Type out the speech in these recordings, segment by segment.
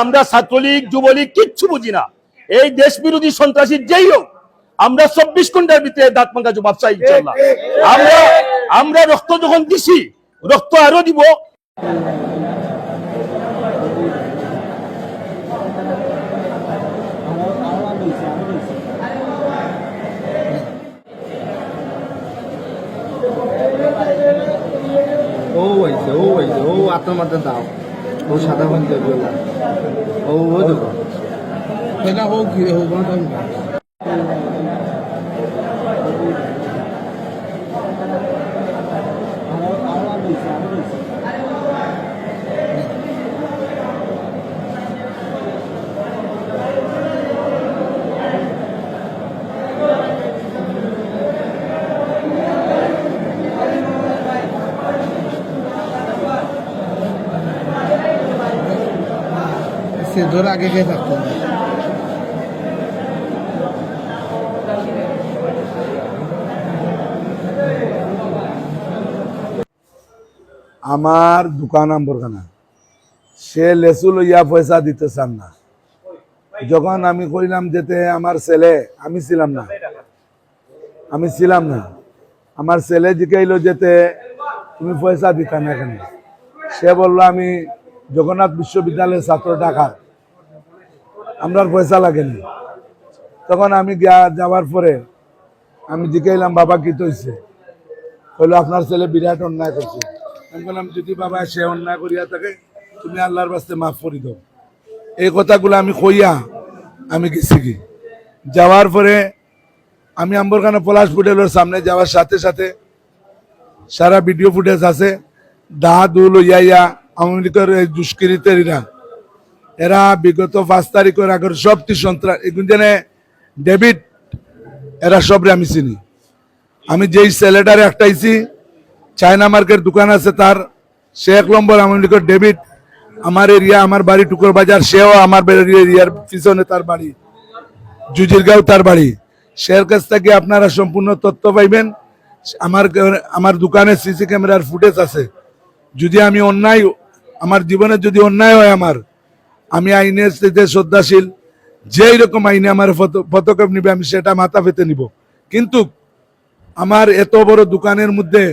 আমরা ছাত্রলীগ যুবলীগ কিচ্ছু বুঝি না। এই দেশ বিরোধী সন্ত্রাসী যেই হোক, আমরা 24 ঘন্টার ভিতরে দাঁত ভাঙা জবাব চাই ইনশাআল্লাহ। আমরা রক্ত যখন দিছি, রক্ত আরো দিব। ও আপনার মাঝে দাও, ও সাদা ভাঙতে ও দেখো সেটা হোক কি হোক ধরে আগে গিয়ে থাকতো। আমার দোকান আম্বরখানা, সে লেসু লইয়া পয়সা দিতে চান না। যখন আমি কইলাম যেতে আমার ছেলে, আমি ছিলাম না, আমার ছেলে জিজ্ঞাইল যেতে তুমি পয়সা দিতা না এখানে। সে বললো আমি জগন্নাথ বিশ্ববিদ্যালয়ের ছাত্র, ঢাকার, আমরা পয়সা লাগেনি। তখন আমি যাওয়ার পরে আমি জিজ্ঞাইলাম বাবা কি তৈছে, বললো আপনার ছেলে বিরাট অন্যায় করছে। আমি বললাম যদি বাবা সে অন্যায় করিয়া থাকে তুমি আল্লাহর বাস্তে মাফ করে দাও। এই কথাগুলো আমি কইয়া আমি গেছি কি। যাওয়ার পরে আমি আম্বরখানা পলাশ হোটেলের সামনে যাওয়ার সাথে সাথে সারা ভিডিও ফুটেজ আছে, দা দুল ইয়া আওয়ামী লীগের দুষ্কৃতীরা এরা বিগত 5 তারিখের আগের সবটি সন্ত্রাস এগুলো ডেভিড, এরা সবরে আমি চিনি। আমি যেই ছেলেটারে একটাইছি, চায়না মার্কেট দোকান আছে তার, সে 1 নম্বর আওয়ামী লীগের ডেভিড। আমার এরিয়া, আমার বাড়ি টুকুর বাজার, সেও আমার এরিয়ার পিছনে তার বাড়ি, জুজিরগাঁও তার বাড়ি। সের কাছ থেকে আপনারা সম্পূর্ণ তথ্য পাইবেন। আমার দোকানে সিসি ক্যামেরার ফুটেজ আছে। যদি আমি অন্যায়, আমার জীবনে যদি অন্যায় হয়, আমি আইনের সাথে শ্রদ্ধাশীল, যেই রকম আইনে আমার পদক্ষেপ নিবে আমি সেটা মাথা পেতে নিব। কিন্তু আমার এত বড় দোকানের মধ্যে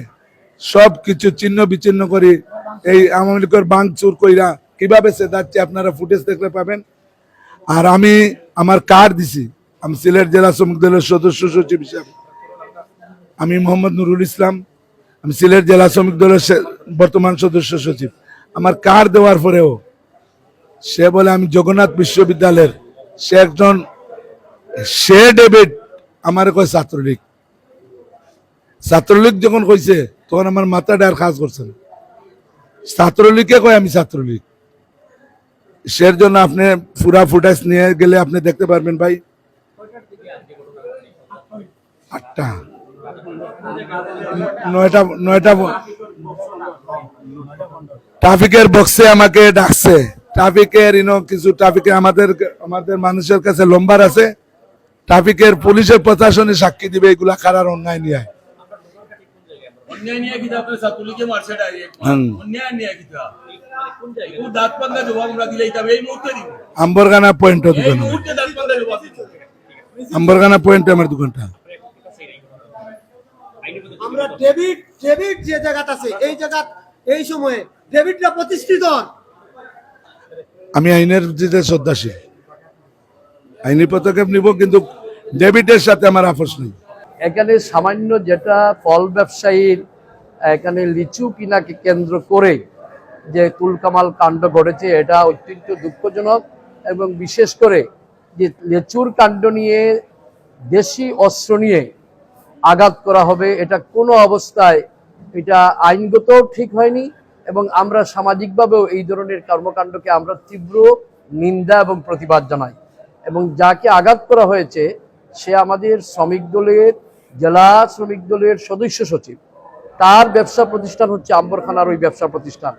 সব কিছু ছিন্ন বিচ্ছিন্ন করে এই আওয়ামী লীগের ভাঙচুর কইরা কিভাবে সে যাচ্ছে আপনারা ফুটেজ দেখতে পাবেন। আর আমি আমার কার্ড দিছি, আমি সিলেট জেলা শ্রমিক দলের সদস্য সচিব হিসাবে, আমি মোহাম্মদ নুরুল ইসলাম, আমি সিলেট জেলা শ্রমিক দলের বর্তমান সদস্য সচিব। আমার কার্ড দেওয়ার পরেও সে বলে আমি জগন্নাথ বিশ্ববিদ্যালয়ের, সে একজন, সে ডেভিড আমার কয় ছাত্রলীগ। ছাত্রলীগ যখন কইছে তখন আমার মাথাটা আর কাজ করছে না। ছাত্রলীগকে কয় আমি ছাত্রলীগ। সের জন্য আপনি পুরা ফুটেজ নিয়ে গেলে আপনি দেখতে পারবেন ভাই। 8টা 9টা ট্রাফিকের বক্সে আমাকে ডাকছে। ট্রাফিকের কিছু ট্রাফিকে আমাদের মানুষের কাছে লম্বার আছে। ট্রাফিকের পুলিশের প্রশাসনে সাক্ষী দিবে এগুলা কারার অন্যায় নিয়ে। আম্বরখানা পয়েন্ট দোকান, আম্বরখানা পয়েন্ট আমার দোকানটা। আমরা ডেভিড যে জায়গাটা আছে এই জায়গা এই সময়ে ডেভিডরা প্রতিষ্ঠিত। আমি আইনের দিকে শ্রদ্ধাশীল, আইনি পদক্ষেপ নিব, কিন্তু ডেভিডের সাথে আমার আপোষ নেই। এখানে সামান্য যেটা ফল ব্যবসায়ীর এখানে লিচু কিনাকে কেন্দ্র করে যে তুলকামাল কাণ্ড ঘটেছে, এটা অত্যন্ত দুঃখজনক। এবং বিশেষ করে যে লিচুর কাণ্ড নিয়ে দেশি অস্ত্র নিয়ে আঘাত করা হবে, এটা কোনো অবস্থায় এটা আইনগত ঠিক হয়নি। এবং আমরা সামাজিকভাবেও এই ধরনের কর্মকাণ্ডকে আমরা তীব্র নিন্দা এবং প্রতিবাদ জানাই। এবং যাকে আঘাত করা হয়েছে সে আমাদের শ্রমিক দলের, জেলা শ্রমিক দলের সদস্য সচিব। তার ব্যবসা প্রতিষ্ঠান হচ্ছে আম্বরখানার ওই ব্যবসা প্রতিষ্ঠান,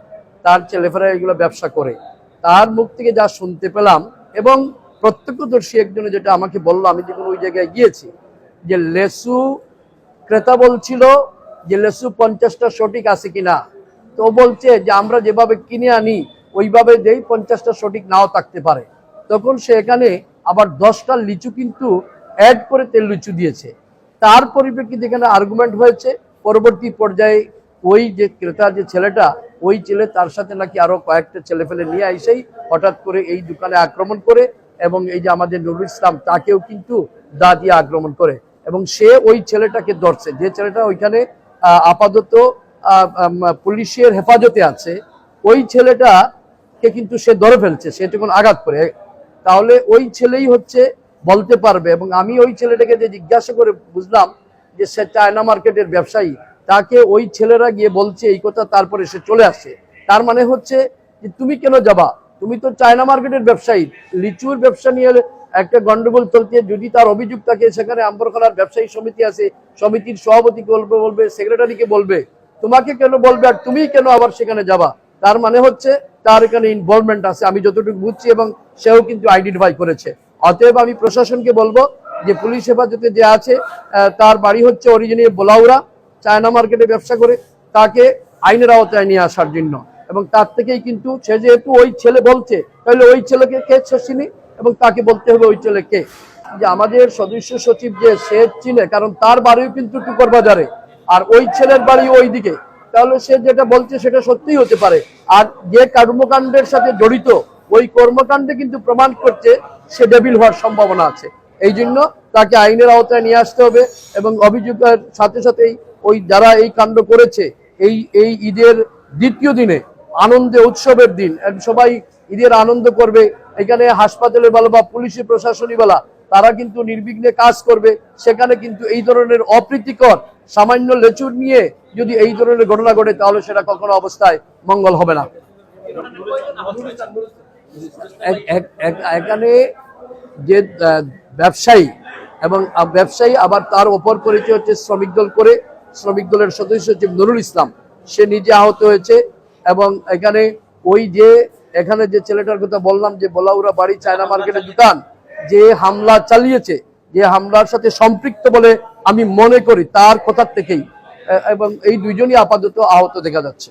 তার ছেলেফেরা এগুলো ব্যবসা করে। তার মুখ থেকে যা শুনতে পেলাম এবং প্রত্যক্ষদর্শী একজনে যেটা আমাকে বললো, আমি যখন ওই জায়গায় গিয়েছি, যে লেসু ক্রেতা বলছিল যে লেসু 50টা সঠিক আছে কিনা। তো বলছে যে আমরা যেভাবে কিনে আনি ওইভাবে দেই, 50টা সঠিক নাও থাকতে পারে। তখন সে এখানে আবার 10টা লিচু কিন্তু অ্যাড করে তেল লিচু দিয়েছে। তার পরিপ্রেক্ষিতে এখানে আর্গুমেন্ট হয়েছে, পরবর্তী পর্যায়ে ওই যে ক্রেতা যে ছেলেটা, ওই ছেলে তার সাথে নাকি আরো কয়েকটা ছেলে ফেলে নিয়ে এসেই হঠাৎ করে এই দোকানে আক্রমণ করে, এবং এই যে আমাদের নুরুল ইসলাম তাকেও কিন্তু দা দিয়ে আক্রমণ করে, এবং সে ওই ছেলেটাকে ধরছে, যে ছেলেটা ওইখানে আপাতত পুলিশের হেফাজতে আছে, ওই ছেলেটাকে কিন্তু সে ধরে ফেলছে, সে যখন আঘাত করে। তাহলে ওই ছেলেই হচ্ছে বলতে পারবে। এবং আমি ওই ছেলেটাকে যে জিজ্ঞাসা করে বুঝলাম যে সে চায়না মার্কেটের ব্যবসায়ী, তাকে ওই ছেলেরা গিয়ে বলছে এই কথা, তারপরে সে চলে আসে। তার মানে হচ্ছে যে তুমি কেন যাবা, তুমি তো চায়না মার্কেটের ব্যবসায়ী, লিচুর ব্যবসা নিয়ে একটা গন্ডগোল চলছে, যদি তার অভিযোগ থাকে সেখানে আম্বরখানার ব্যবসায়ী সমিতি আছে, সমিতির সভাপতিকে বলবে, সেক্রেটারিকে বলবে, তোমাকে কেন বলবে আর তুমি কেন আবার সেখানে যাবা? তার মানে হচ্ছে তার এখানে ইনভলভমেন্ট আছে, আমি যতটুকু বুঝছি, এবং সেও কিন্তু আইডেন্টিফাই করেছে। অতএব আমি প্রশাসনকে বলবো যে পুলিশ হেফাজতে যে আছে তার বাড়ি হচ্ছে অরিজিনাল বোলাউরা, চায়না মার্কেটে ব্যবসা করে, তাকে আইনের আওতায় নিয়ে আসার জন্য। এবং তার থেকেই কিন্তু সে যেহেতু ওই ছেলে বলছে, তাহলে ওই ছেলেকে কে চিনি, এবং তাকে বলতে হবে ওই ছেলে কে। যে আমাদের সদস্য সচিব যে সে চিনে, কারণ তার বাড়িও কিন্তু টুকর বাজারে, আর ওই ছেলের বাড়ি ওই দিকে, তাহলে সে যেটা বলছে সেটা সত্যিই হতে পারে। আর যে কর্মকাণ্ডের সাথে জড়িত, ওই কর্মকাণ্ডে কিন্তু প্রমাণ করছে সে ডেভিল হওয়ার সম্ভাবনা আছে। এই জন্য তাকে আইনের আওতায় নিয়ে আসতে হবে, এবং অভিযোগের সাথে সাথেই ওই যারা এই কাণ্ড করেছে, এই ঈদের দ্বিতীয় দিনে, আনন্দে উৎসবের দিন, সবাই ঈদের আনন্দ করবে, এখানে হাসপাতালে বলা বা পুলিশের প্রশাসনী বলা, তারা কিন্তু নির্বিঘ্নে কাজ করবে। সেখানে কিন্তু এই ধরনের অপ্রীতিকর সামান্য লেচুর নিয়ে যদি এই ধরনের ঘটনা ঘটে, তাহলে সেটা কখনো অবস্থায় মঙ্গল হবে না। এখানে যে ব্যবসায়ী, এবং ব্যবসায়ী আবার তার অপর পরিচয় হচ্ছে শ্রমিক দল করে, শ্রমিক দলের সদস্য হচ্ছে নুরুল ইসলাম, সে নিজে আহত হয়েছে। এবং এখানে ওই যে এখানে যে ছেলেটার কথা বললাম, যে বোলাউরা বাড়ি চায়না মার্কেটের দোকান, যে হামলা চালিয়েছে, যে হামলার সাথে সম্পৃক্ত বলে আমি মনে করি তার কথার থেকেই, এবং এই দুইজনই আপাতত আহত দেখা যাচ্ছে।